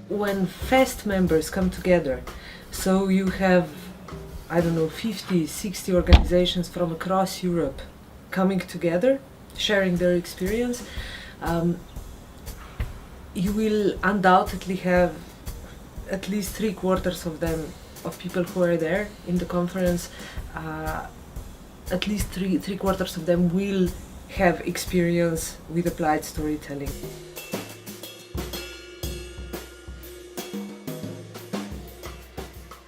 When FEST members come together, so you have, I don't know, 50, 60 organizations from across Europe coming together, sharing their experience, you will undoubtedly have at least 3/4 of them, of people who are there in the conference, at least three-quarters of them will have experience with applied storytelling.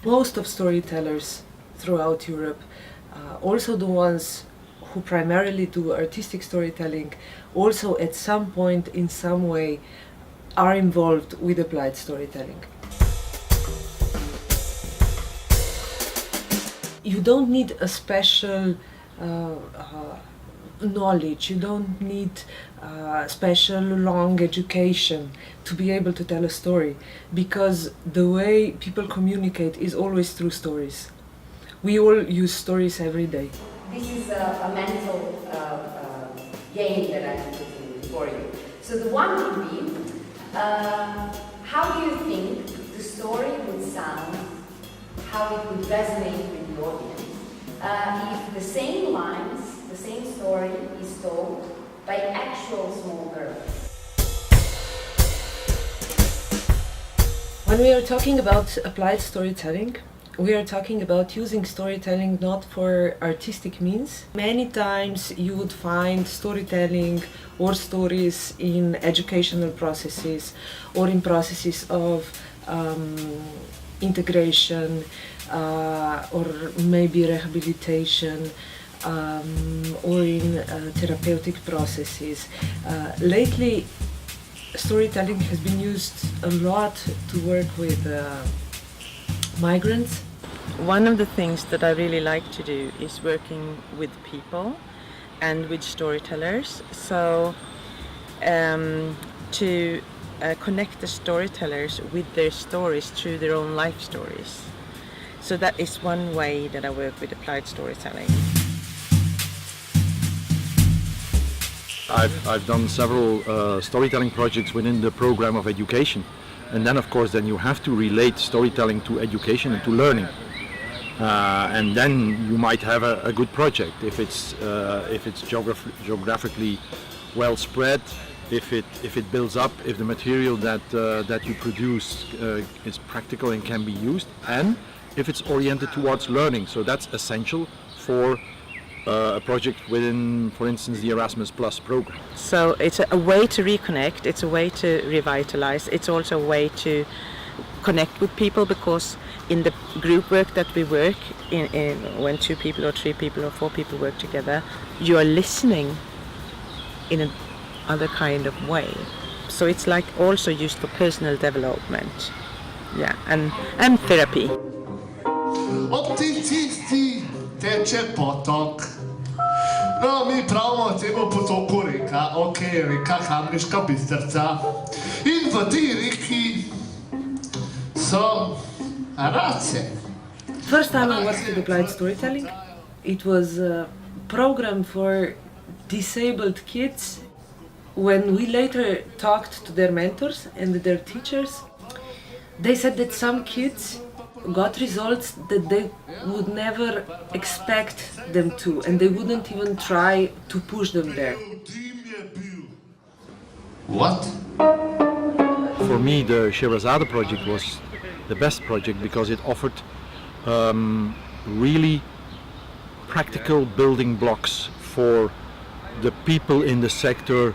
Most of storytellers throughout Europe, also the ones who primarily do artistic storytelling, also at some point in some way are involved with applied storytelling. You don't need a special knowledge, you don't need special long education to be able to tell a story, because the way people communicate is always through stories. We all use stories every day. This is a mental game that I'm putting for you. So the one would be, how do you think the story would sound, how it would resonate with the audience, if the same lines, the same story is told by actual small girls? When we are talking about applied storytelling, we are talking about using storytelling not for artistic means. Many times you would find storytelling or stories in educational processes or in processes of integration or maybe rehabilitation or in therapeutic processes. Lately, storytelling has been used a lot to work with migrants. One of the things that I really like to do is working with people and with storytellers. So to connect the storytellers with their stories through their own life stories. So that is one way that I work with applied storytelling. I've done several storytelling projects within the program of education, and then of course then you have to relate storytelling to education and to learning, and then you might have a good project if it's geographically well spread, if it builds up, if the material that you produce is practical and can be used, and if it's oriented towards learning. So that's essential for a project within, for instance, the Erasmus Plus program. So it's a way to reconnect, it's a way to revitalize, it's also a way to connect with people, because in the group work that we work in when 2 people or 3 people or 4 people work together, you are listening in another kind of way. So it's like also used for personal development, yeah, and therapy. Od tih cesti teče potok. No, mi pravimo temu potoku reka, reka Kamniška Bistrica. In v tej reki so race. First time I worked with applied storytelling, it was a program for disabled kids. When we later talked to their mentors and their teachers, they said that some kids got results that they would never expect them to, and they wouldn't even try to push them there. What? For me, the Sherazade project was the best project because it offered really practical building blocks for the people in the sector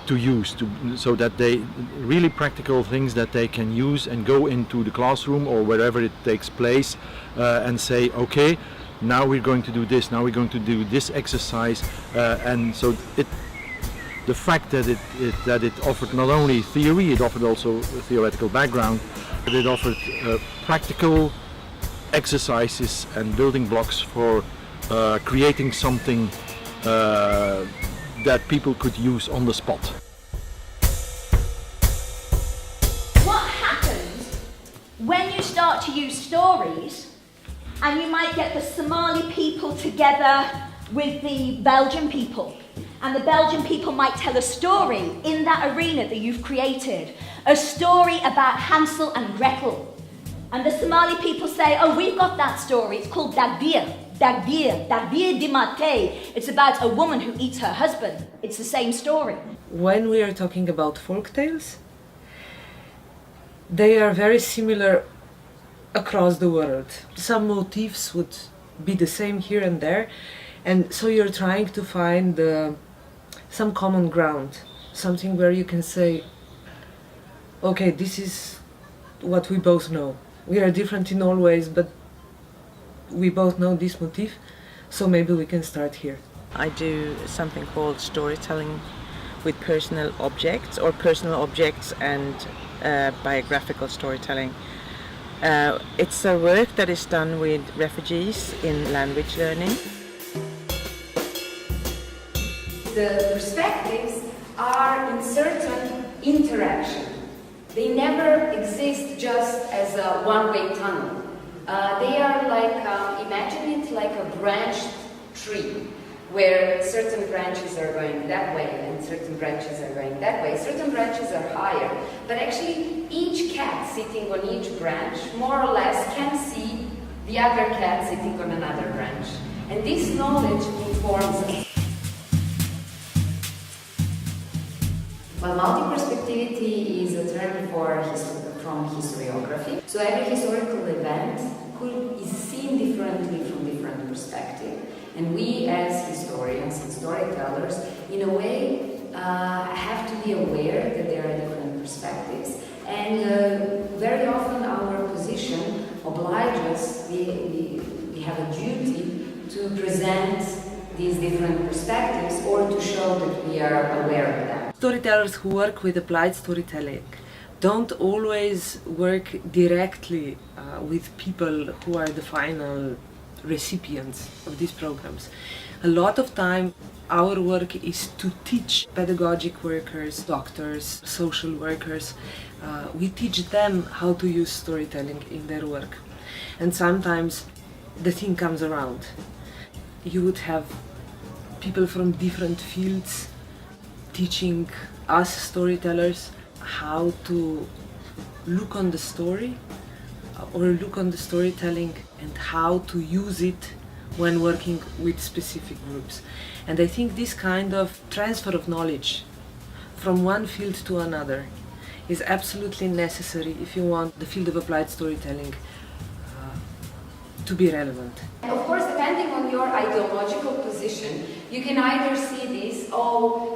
to use, so that they really practical things that they can use and go into the classroom or wherever it takes place and say, okay, now we're going to do this, now we're going to do this exercise, and so the fact that it offered not only theory, it offered also a theoretical background, but it offered practical exercises and building blocks for creating something that people could use on the spot. What happens when you start to use stories, and you might get the Somali people together with the Belgian people, and the Belgian people might tell a story in that arena that you've created a story about Hansel and Gretel. And the Somali people say, oh, we've got that story. It's called Dagdir di Mate. It's about a woman who eats her husband. It's the same story. When we are talking about folk tales, they are very similar across the world. Some motifs would be the same here and there, and so you're trying to find some common ground, something where you can say, okay, this is what we both know. We are different in all ways, but we both know this motif, so maybe we can start here. I do something called storytelling with personal objects, or personal objects and biographical storytelling. It's a work that is done with refugees in language learning. The perspectives are in certain interaction. They never exist just as a one-way tunnel. They are like, imagine it like a branched tree, where certain branches are going that way and certain branches are going that way. Certain branches are higher, but actually each cat sitting on each branch more or less can see the other cat sitting on another branch. And this knowledge informs us. Well, multi-perspectivity is a term from historiography. So every historical event is seen differently from different perspectives. And we as historians and storytellers, in a way, have to be aware that there are different perspectives. And very often our position obliges, we have a duty to present these different perspectives or to show that we are aware of them. Storytellers who work with applied storytelling don't always work directly with people who are the final recipients of these programs. A lot of time our work is to teach pedagogic workers, doctors, social workers. We teach them how to use storytelling in their work. And sometimes the thing comes around. You would have people from different fields teaching us storytellers how to look on the story or look on the storytelling and how to use it when working with specific groups. And I think this kind of transfer of knowledge from one field to another is absolutely necessary if you want the field of applied storytelling to be relevant. Of course, depending on your ideological position, you can either see this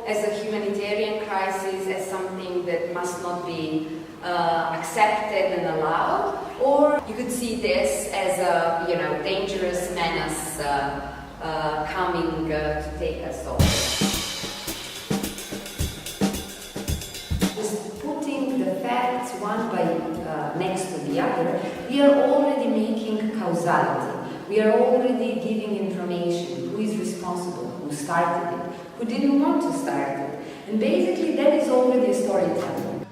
as a humanitarian crisis, as something that must not be accepted and allowed, or you could see this as a dangerous menace coming to take us all. Just putting the facts one by next to the other, we are already making causality. We are already giving information. Who is responsible? Who started it? Who didn't want to start it? And basically that is already storytelling.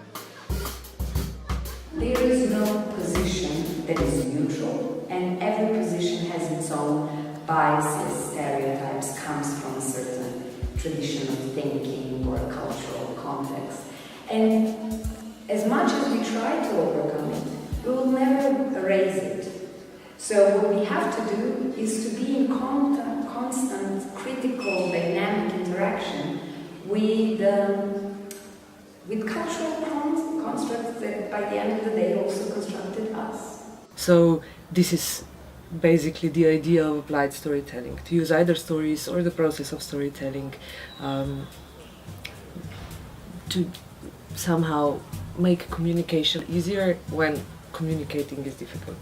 There is no position that is neutral, and every position has its own biases, stereotypes, comes from a certain tradition of thinking or a cultural context. And as much as we try to overcome it, we will never erase it. So what we have to do is to be in constant, critical, dynamic interaction with cultural constructs that by the end of the day also constructed us. So this is basically the idea of applied storytelling, to use either stories or the process of storytelling to somehow make communication easier when communicating is difficult.